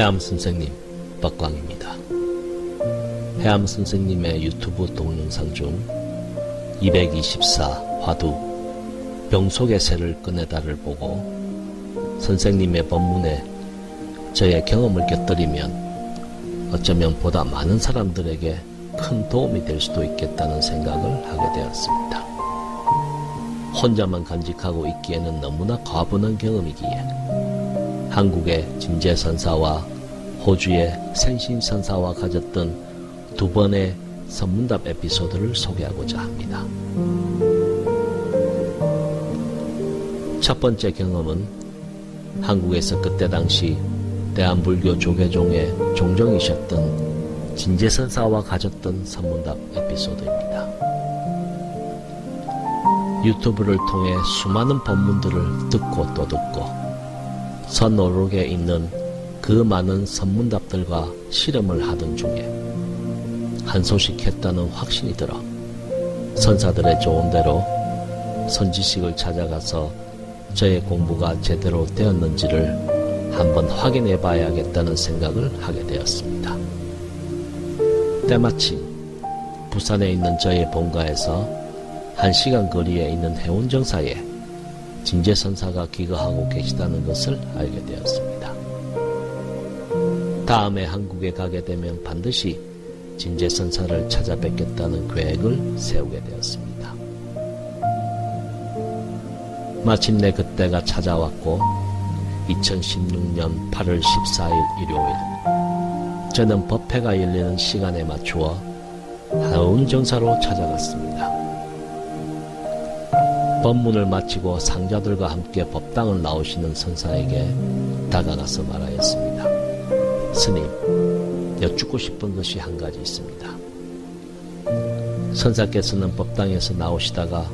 해암 선생님 덕광입니다. 해암 선생님의 유튜브 동영상 중 224 화두 병속의 새를 꺼내다를 보고 선생님의 법문에 저의 경험을 곁들이면 어쩌면 보다 많은 사람들에게 큰 도움이 될 수도 있겠다는 생각을 하게 되었습니다. 혼자만 간직하고 있기에는 너무나 과분한 경험이기에 한국의 진제선사와 호주의 생신선사와 가졌던 두 번의 선문답 에피소드를 소개하고자 합니다. 첫 번째 경험은 한국에서 그때 당시 대한불교 조계종의 종정이셨던 진제선사와 가졌던 선문답 에피소드입니다. 유튜브를 통해 수많은 법문들을 듣고 또 듣고 선오록에 있는 그 많은 선문답들과 실험을 하던 중에 한소식했다는 확신이 들어 선사들의 조언대로 선지식을 찾아가서 저의 공부가 제대로 되었는지를 한번 확인해 봐야겠다는 생각을 하게 되었습니다. 때마침 부산에 있는 저의 본가에서 1시간 거리에 있는 해운정사에 진제선사가 기거하고 계시다는 것을 알게 되었습니다. 다음에 한국에 가게 되면 반드시 진제선사를 찾아뵙겠다는 계획을 세우게 되었습니다. 마침내 그때가 찾아왔고 2016년 8월 14일 일요일 저는 법회가 열리는 시간에 맞추어 해운정사로 찾아갔습니다. 법문을 마치고 상자들과 함께 법당을 나오시는 선사에게 다가가서 말하였습니다. 스님, 여쭙고 싶은 것이 한 가지 있습니다. 선사께서는 법당에서 나오시다가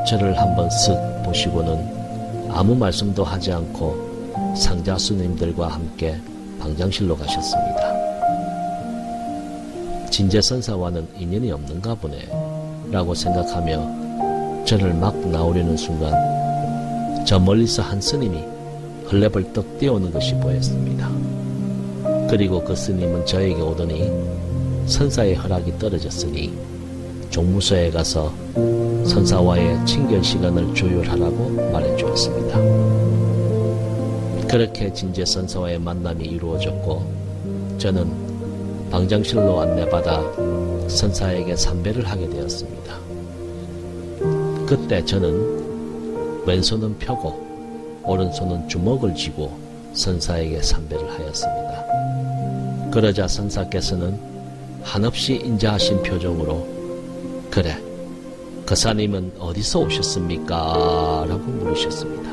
저를 한번 쓱 보시고는 아무 말씀도 하지 않고 상자 스님들과 함께 방장실로 가셨습니다. 진제선사와는 인연이 없는가 보네 라고 생각하며 저를 막 나오려는 순간 저 멀리서 한 스님이 헐레벌떡 뛰어오는 것이 보였습니다. 그리고 그 스님은 저에게 오더니 선사의 허락이 떨어졌으니 종무소에 가서 선사와의 친견 시간을 조율하라고 말해주었습니다. 그렇게 진제선사와의 만남이 이루어졌고 저는 방장실로 안내받아 선사에게 삼배를 하게 되었습니다. 그때 저는 왼손은 펴고 오른손은 주먹을 쥐고 선사에게 삼배를 하였습니다. 그러자 선사께서는 한없이 인자하신 표정으로 그래, 그 사님은 어디서 오셨습니까? 라고 물으셨습니다.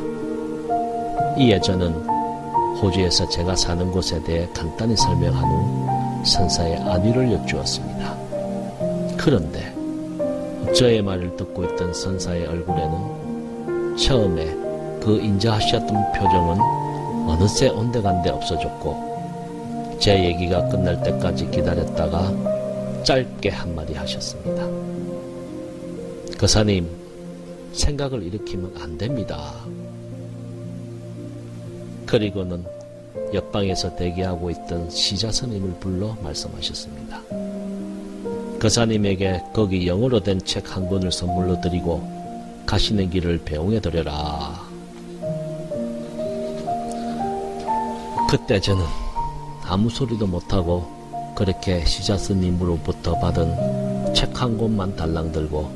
이에 저는 호주에서 제가 사는 곳에 대해 간단히 설명한 후 선사의 안위를 여쭈었습니다. 그런데 저의 말을 듣고 있던 선사의 얼굴에는 처음에 그 인자하셨던 표정은 어느새 온데간데 없어졌고 제 얘기가 끝날 때까지 기다렸다가 짧게 한마디 하셨습니다. 거사님, 생각을 일으키면 안 됩니다. 그리고는 옆방에서 대기하고 있던 시자스님을 불러 말씀하셨습니다. 거사님에게 거기 영어로 된 책 한 권을 선물로 드리고 가시는 길을 배웅해 드려라. 그때 저는 아무 소리도 못하고 그렇게 시자스님으로부터 받은 책 한 권만 달랑 들고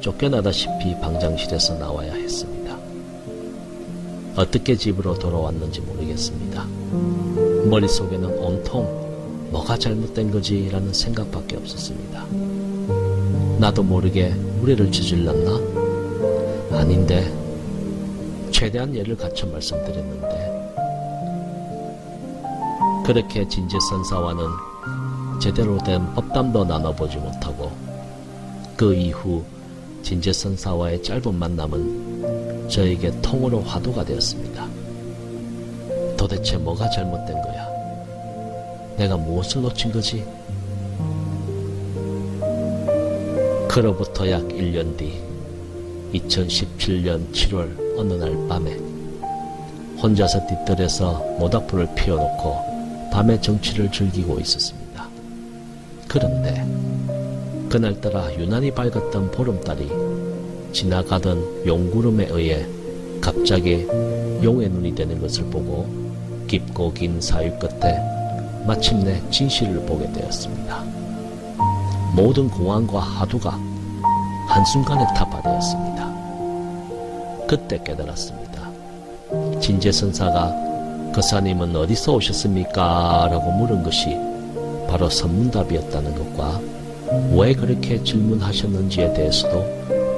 쫓겨나다시피 방장실에서 나와야 했습니다. 어떻게 집으로 돌아왔는지 모르겠습니다. 머릿속에는 온통 뭐가 잘못된 거지 라는 생각밖에 없었습니다. 나도 모르게 무례를 저질렀나? 아닌데 최대한 예를 갖춰 말씀드렸는데 그렇게 진제선사와는 제대로 된 법담도 나눠보지 못하고 그 이후 진제선사와의 짧은 만남은 저에게 통으로 화두가 되었습니다. 도대체 뭐가 잘못된 거야? 내가 무엇을 놓친 거지? 그로부터 약 1년 뒤 2017년 7월 어느 날 밤에 혼자서 뒷뜰에서 모닥불을 피워놓고 밤의 정취를 즐기고 있었습니다. 그런데 그날따라 유난히 밝았던 보름달이 지나가던 용구름에 의해 갑자기 용의 눈이 되는 것을 보고 깊고 긴 사유 끝에 마침내 진실을 보게 되었습니다. 모든 공안과 화두가 한순간에 타파되었습니다. 그때 깨달았습니다. 진제선사가 거사님은 어디서 오셨습니까? 라고 물은 것이 바로 선문답이었다는 것과 왜 그렇게 질문하셨는지에 대해서도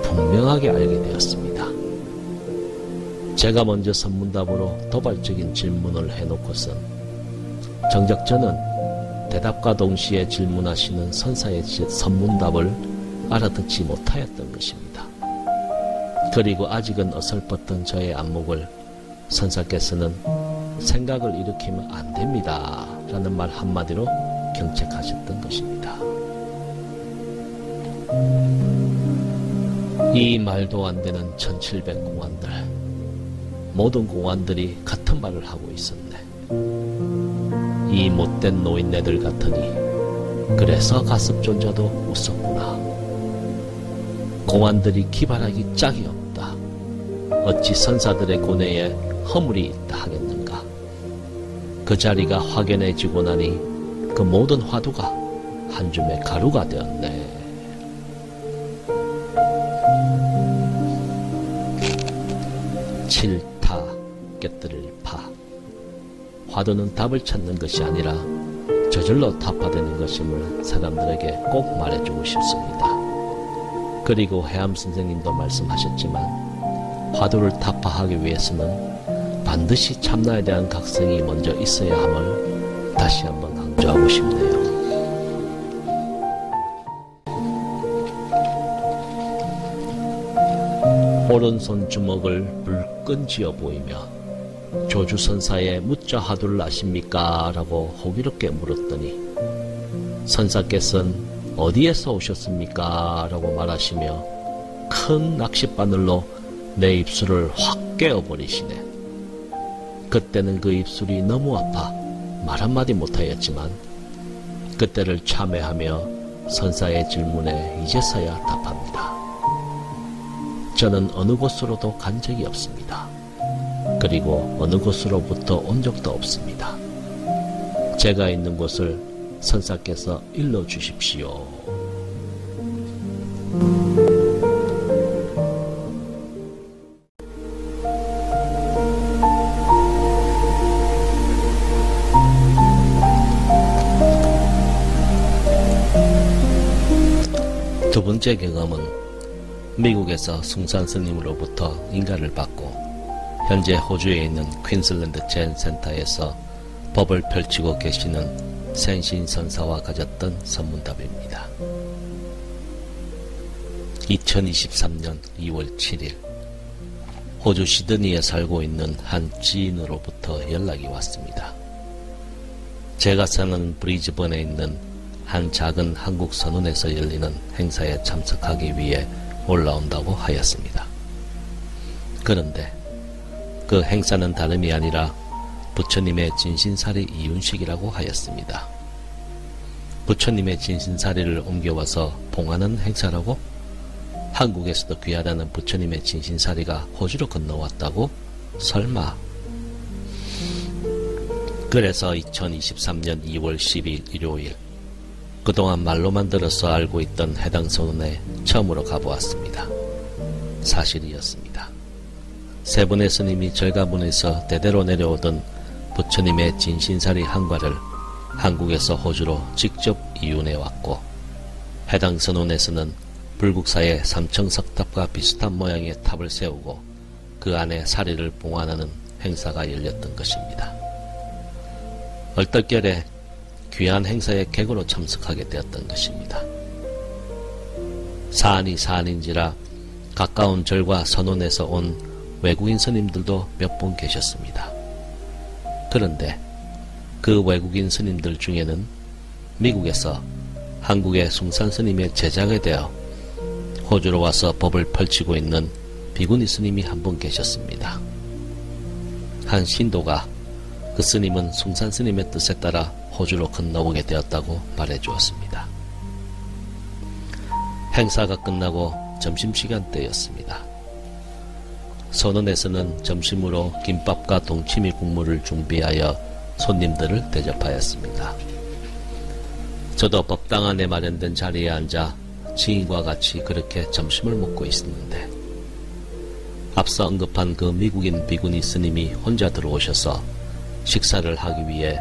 분명하게 알게 되었습니다. 제가 먼저 선문답으로 도발적인 질문을 해놓고선 정작 저는 대답과 동시에 질문하시는 선사의 선문답을 알아듣지 못하였던 것입니다. 그리고 아직은 어설펐던 저의 안목을 선사께서는 생각을 일으키면 안 됩니다 라는 말 한마디로 경책하셨던 것입니다. 이 말도 안 되는 1700 공안들, 모든 공안들이 같은 말을 하고 있었네. 이 못된 노인네들 같으니 그래서 가습존자도 웃었구나. 공안들이 기발하기 짝이 없다. 어찌 선사들의 고뇌에 허물이 있다 하겠는가. 그 자리가 확연해지고 나니 그 모든 화두가 한 줌의 가루가 되었네. 칠타 깨뜨릴 파. 화두는 답을 찾는 것이 아니라 저절로 타파되는 것임을 사람들에게 꼭 말해주고 싶습니다. 그리고 해암 선생님도 말씀하셨지만 화두를 타파하기 위해서는 반드시 참나에 대한 각성이 먼저 있어야 함을 다시 한번 강조하고 싶네요. 오른손 주먹을 불끈 쥐어 보이며 조주선사의 무자 화두를 아십니까? 라고 호기롭게 물었더니 선사께서는 어디에서 오셨습니까? 라고 말하시며 큰 낚싯바늘로 내 입술을 확 깨어버리시네. 그때는 그 입술이 너무 아파 말 한마디 못하였지만 그때를 참회하며 선사의 질문에 이제서야 답합니다. 저는 어느 곳으로도 간 적이 없습니다. 그리고 어느 곳으로부터 온 적도 없습니다. 제가 있는 곳을 선사께서 일러주십시오. 두 번째 경험은 미국에서 숭산 스님으로부터 인가를 받고 현재 호주에 있는 퀸슬랜드 젠 센터에서 법을 펼치고 계시는 센신 선사와 가졌던 선문답입니다. 2023년 2월 7일 호주 시드니에 살고 있는 한 지인으로부터 연락이 왔습니다. 제가 사는 브리즈번에 있는 한 작은 한국 선원에서 열리는 행사에 참석하기 위해 올라온다고 하였습니다. 그런데 그 행사는 다름이 아니라 부처님의 진신사리 이윤식이라고 하였습니다. 부처님의 진신사리를 옮겨와서 봉하는 행사라고? 한국에서도 귀하다는 부처님의 진신사리가 호주로 건너왔다고? 설마? 그래서 2023년 2월 10일 일요일 그동안 말로만 들어서 알고 있던 해당 선원에 처음으로 가보았습니다. 사실이었습니다. 세 분의 스님이 절가문에서 대대로 내려오던 부처님의 진신사리 한과를 한국에서 호주로 직접 이윤해 왔고 해당 선원에서는 불국사의 삼청석탑과 비슷한 모양의 탑을 세우고 그 안에 사리를 봉안하는 행사가 열렸던 것입니다. 얼떨결에 귀한 행사에 객으로 참석하게 되었던 것입니다. 사안이 사안인지라 가까운 절과 선원에서 온 외국인 스님들도 몇 분 계셨습니다. 그런데 그 외국인 스님들 중에는 미국에서 한국의 숭산 스님의 제자가 되어 호주로 와서 법을 펼치고 있는 비구니 스님이 한 분 계셨습니다. 한 신도가 그 스님은 숭산 스님의 뜻에 따라 호주로 건너오게 되었다고 말해주었습니다. 행사가 끝나고 점심시간 때였습니다. 선원에서는 점심으로 김밥과 동치미 국물을 준비하여 손님들을 대접하였습니다. 저도 법당 안에 마련된 자리에 앉아 지인과 같이 그렇게 점심을 먹고 있었는데 앞서 언급한 그 미국인 비구니 스님이 혼자 들어오셔서 식사를 하기 위해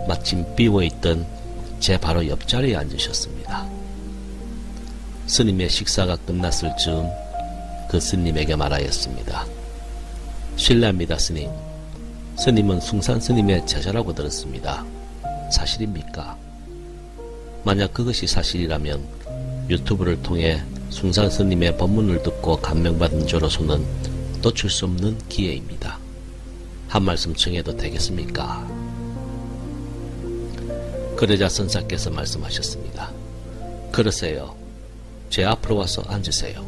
마침 비어있던 제 바로 옆자리에 앉으셨습니다. 스님의 식사가 끝났을 즈음 그 스님에게 말하였습니다. 실례합니다, 스님. 스님은 숭산 스님의 제자라고 들었습니다. 사실입니까? 만약 그것이 사실이라면 유튜브를 통해 숭산 스님의 법문을 듣고 감명받은 저로서는 놓칠 수 없는 기회입니다. 한 말씀 청해도 되겠습니까? 그러자 선사께서 말씀하셨습니다. 그러세요. 제 앞으로 와서 앉으세요.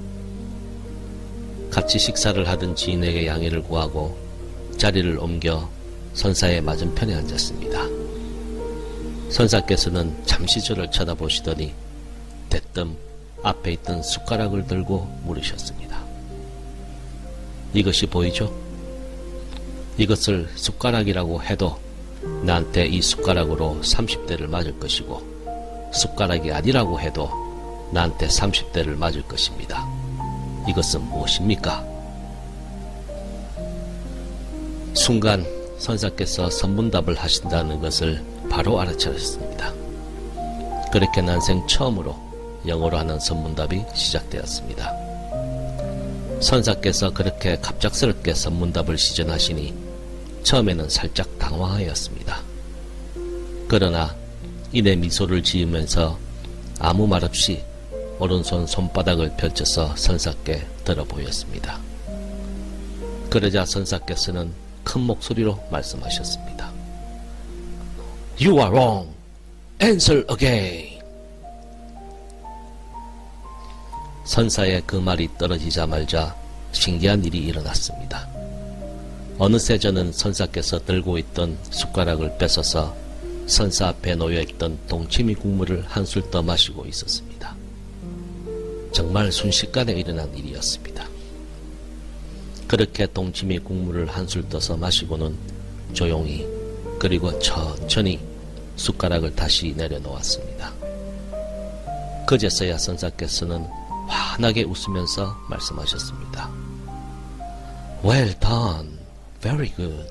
같이 식사를 하던 지인에게 양해를 구하고 자리를 옮겨 선사의 맞은편에 앉았습니다. 선사께서는 잠시 저를 쳐다보시더니 대뜸 앞에 있던 숟가락을 들고 물으셨습니다. 이것이 보이죠? 이것을 숟가락이라고 해도 나한테 이 숟가락으로 30대를 맞을 것이고 숟가락이 아니라고 해도 나한테 30대를 맞을 것입니다. 이것은 무엇입니까? 순간 선사께서 선문답을 하신다는 것을 바로 알아차렸습니다. 그렇게 난생 처음으로 영어로 하는 선문답이 시작되었습니다. 선사께서 그렇게 갑작스럽게 선문답을 시전하시니 처음에는 살짝 당황하였습니다. 그러나 이내 미소를 지으면서 아무 말 없이 오른손 손바닥을 펼쳐서 선사께 들어 보였습니다. 그러자 선사께서는 큰 목소리로 말씀하셨습니다. You are wrong. Answer again. 선사의 그 말이 떨어지자 말자 신기한 일이 일어났습니다. 어느새 저는 선사께서 들고 있던 숟가락을 뺏어서 선사 앞에 놓여있던 동치미 국물을 한술 더 마시고 있었습니다. 정말 순식간에 일어난 일이었습니다. 그렇게 동치미 국물을 한술 떠서 마시고는 조용히 그리고 천천히 숟가락을 다시 내려놓았습니다. 그제서야 선사께서는 환하게 웃으면서 말씀하셨습니다. Well done. Very good.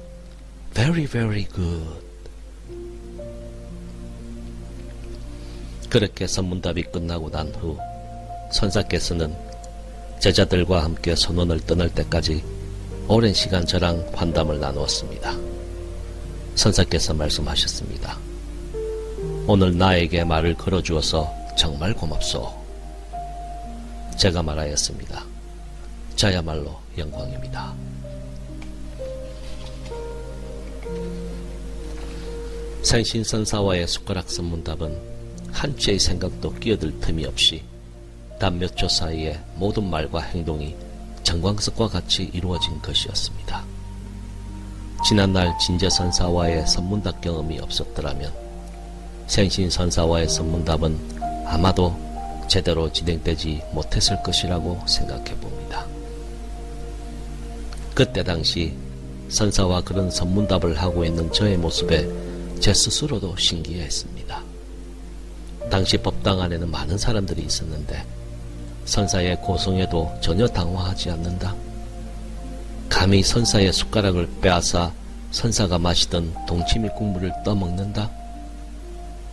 Very, very good. 그렇게 선문답이 끝나고 난 후 선사께서는 제자들과 함께 선원을 떠날 때까지 오랜 시간 저랑 환담을 나누었습니다. 선사께서 말씀하셨습니다. 오늘 나에게 말을 걸어주어서 정말 고맙소. 제가 말하였습니다. 저야말로 영광입니다. 생신선사와의 숟가락 선문답은 한치의 생각도 끼어들 틈이 없이 단 몇 초 사이에 모든 말과 행동이 정광석과 같이 이루어진 것이었습니다. 지난날 진제선사와의 선문답 경험이 없었더라면 생신선사와의 선문답은 아마도 제대로 진행되지 못했을 것이라고 생각해 봅니다. 그때 당시 선사와 그런 선문답을 하고 있는 저의 모습에 제 스스로도 신기해했습니다. 당시 법당 안에는 많은 사람들이 있었는데 선사의 고성에도 전혀 당황하지 않는다. 감히 선사의 숟가락을 빼앗아 선사가 마시던 동치미 국물을 떠먹는다.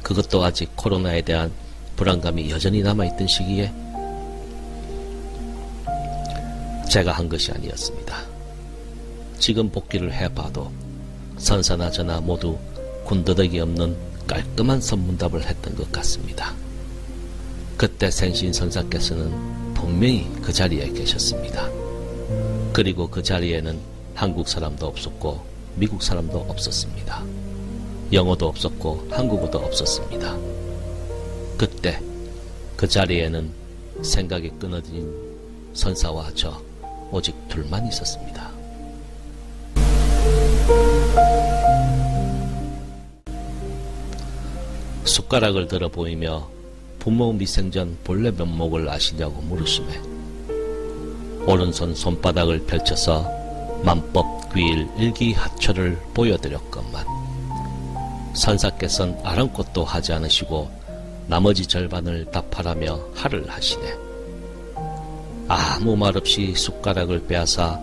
그것도 아직 코로나에 대한 불안감이 여전히 남아있던 시기에 제가 한 것이 아니었습니다. 지금 복귀를 해봐도 선사나 저나 모두 군더더기 없는 깔끔한 선문답을 했던 것 같습니다. 그때 생신선사께서는 분명히 그 자리에 계셨습니다. 그리고 그 자리에는 한국 사람도 없었고 미국 사람도 없었습니다. 영어도 없었고 한국어도 없었습니다. 그때 그 자리에는 생각이 끊어진 선사와 저 오직 둘만 있었습니다. 숟가락을 들어 보이며 부모 미생전 본래 면목을 아시냐고 물으시매 오른손 손바닥을 펼쳐서 만법귀일 일기하처를 보여드렸건만 선사께서는 아랑곳도 하지 않으시고 나머지 절반을 답하라며 하를 하시네. 아무 말 없이 숟가락을 빼앗아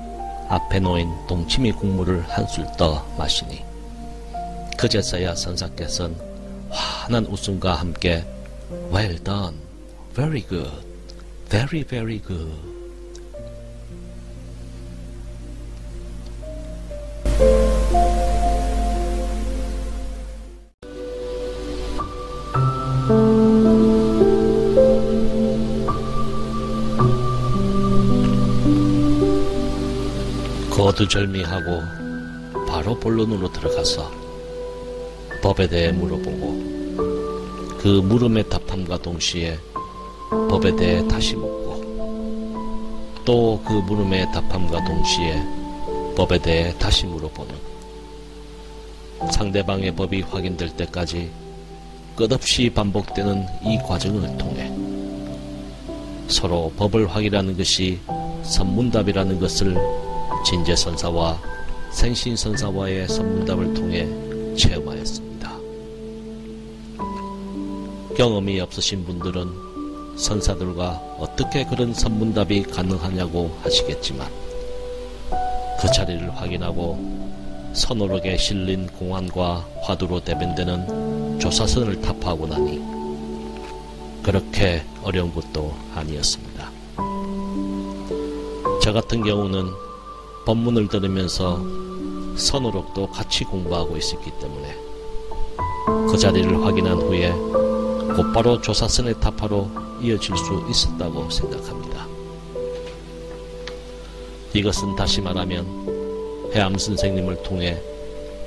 앞에 놓인 동치미 국물을 한술 떠 마시니 그제서야 선사께서는 환한 웃음과 함께 Well done, very good, very very good. 거두절미하고 바로 본론으로 들어가서 법에 대해 물어보고 그 물음의 답함과 동시에 법에 대해 다시 묻고 또 그 물음의 답함과 동시에 법에 대해 다시 물어보는 상대방의 법이 확인될 때까지 끝없이 반복되는 이 과정을 통해 서로 법을 확인하는 것이 선문답이라는 것을 진제선사와 생신선사와의 선문답을 통해 체험하였습니다. 경험이 없으신 분들은 선사들과 어떻게 그런 선문답이 가능하냐고 하시겠지만 그 자리를 확인하고 선오록에 실린 공안과 화두로 대변되는 조사선을 답하고 나니 그렇게 어려운 것도 아니었습니다. 저 같은 경우는 법문을 들으면서 선오록도 같이 공부하고 있었기 때문에 그 자리를 확인한 후에 곧바로 조사선의 답하로 이어질 수 있었다고 생각합니다. 이것은 다시 말하면 해암 선생님을 통해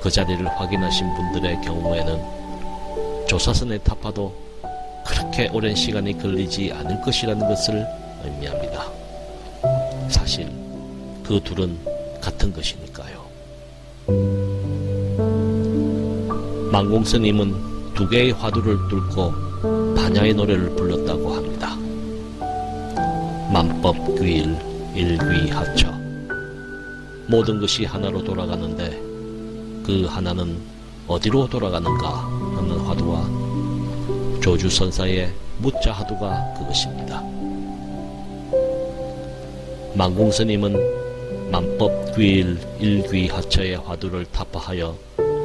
그 자리를 확인하신 분들의 경우에는 조사선의 답하도 그렇게 오랜 시간이 걸리지 않을 것이라는 것을 의미합니다. 사실 그 둘은 같은 것이니까요. 만공스님은 두 개의 화두를 뚫고 반야의 노래를 불렀다고 합니다. 만법귀일 일귀하처. 모든 것이 하나로 돌아가는데 그 하나는 어디로 돌아가는가 하는 화두와 조주선사의 무자 화두가 그것입니다. 만공스님은 만법귀일 일귀하처의 화두를 타파하여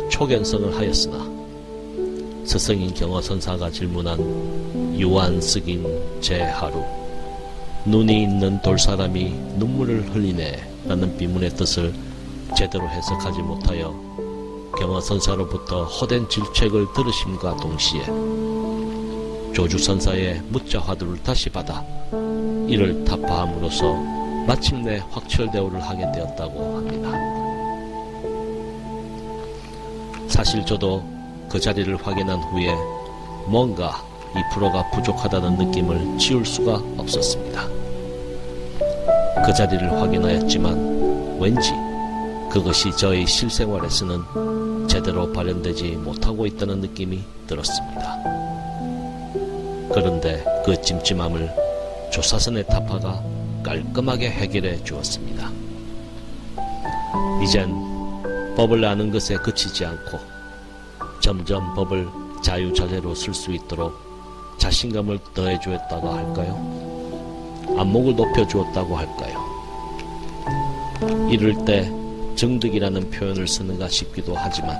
초견성을 하였으나 스승인 경어선사가 질문한 유한스긴 제하루 눈이 있는 돌사람이 눈물을 흘리네 라는 비문의 뜻을 제대로 해석하지 못하여 경어선사로부터 허된 질책을 들으심과 동시에 조주선사의 무자 화두를 다시 받아 이를 타파함으로써 마침내 확철대오를 하게 되었다고 합니다. 사실 저도 그 자리를 확인한 후에 뭔가 2%가 부족하다는 느낌을 지울 수가 없었습니다. 그 자리를 확인하였지만 왠지 그것이 저의 실생활에서는 제대로 발현되지 못하고 있다는 느낌이 들었습니다. 그런데 그 찜찜함을 조사선의 타파가 깔끔하게 해결해 주었습니다. 이젠 법을 아는 것에 그치지 않고 점점 법을 자유자재로 쓸 수 있도록 자신감을 더해 주었다고 할까요? 안목을 높여 주었다고 할까요? 이럴 때 정득이라는 표현을 쓰는가 싶기도 하지만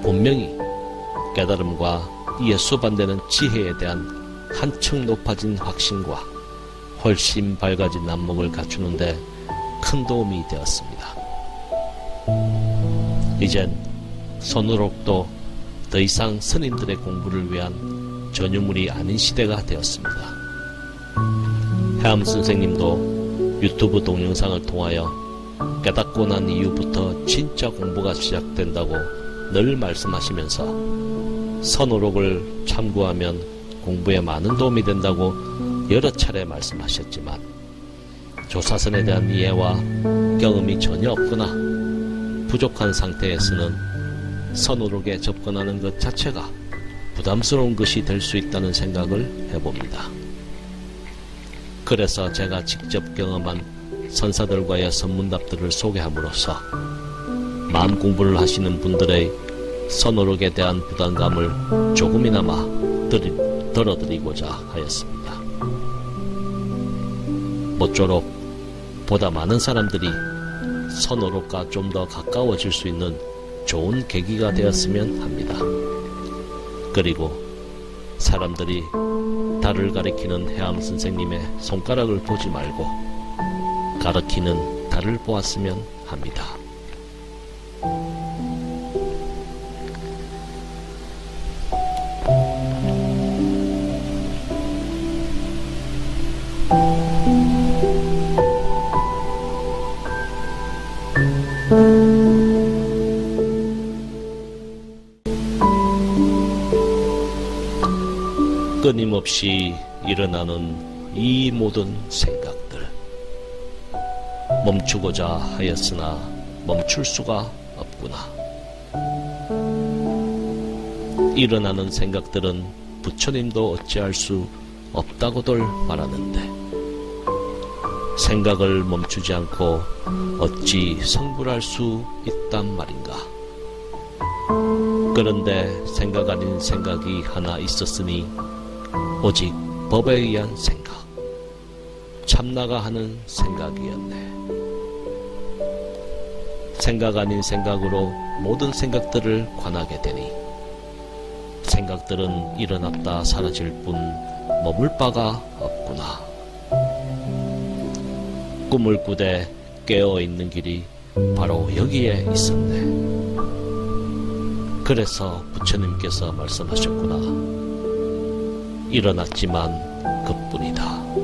분명히 깨달음과 이에 수반되는 지혜에 대한 한층 높아진 확신과 훨씬 밝아진 안목을 갖추는데 큰 도움이 되었습니다. 이젠 선우록도 더 이상 스님들의 공부를 위한 전유물이 아닌 시대가 되었습니다. 해암 선생님도 유튜브 동영상을 통하여 깨닫고 난 이후부터 진짜 공부가 시작된다고 늘 말씀하시면서 선우록을 참고하면 공부에 많은 도움이 된다고 여러 차례 말씀하셨지만 조사선에 대한 이해와 경험이 전혀 없거나 부족한 상태에서는 선우록에 접근하는 것 자체가 부담스러운 것이 될 수 있다는 생각을 해봅니다. 그래서 제가 직접 경험한 선사들과의 선문답들을 소개함으로써 마음 공부를 하시는 분들의 선어록에 대한 부담감을 조금이나마 덜어드리고자 하였습니다. 모쪼록 보다 많은 사람들이 선어록과 좀 더 가까워질 수 있는 좋은 계기가 되었으면 합니다. 그리고 사람들이 달을 가리키는 해암 선생님의 손가락을 보지 말고 가리키는 달을 보았으면 합니다. 끊임없이 일어나는 이 모든 생각들, 멈추고자 하였으나 멈출 수가 없구나. 일어나는 생각들은 부처님도 어찌할 수 없다고들 말하는데 생각을 멈추지 않고 어찌 성불할 수 있단 말인가. 그런데 생각 아닌 생각이 하나 있었으니 오직 법에 의한 생각, 참나가 하는 생각이었네. 생각 아닌 생각으로 모든 생각들을 관하게 되니 생각들은 일어났다 사라질 뿐 머물 바가 없구나. 꿈을 꾸되 깨어있는 길이 바로 여기에 있었네. 그래서 부처님께서 말씀하셨구나. 일어났지만 그뿐이다.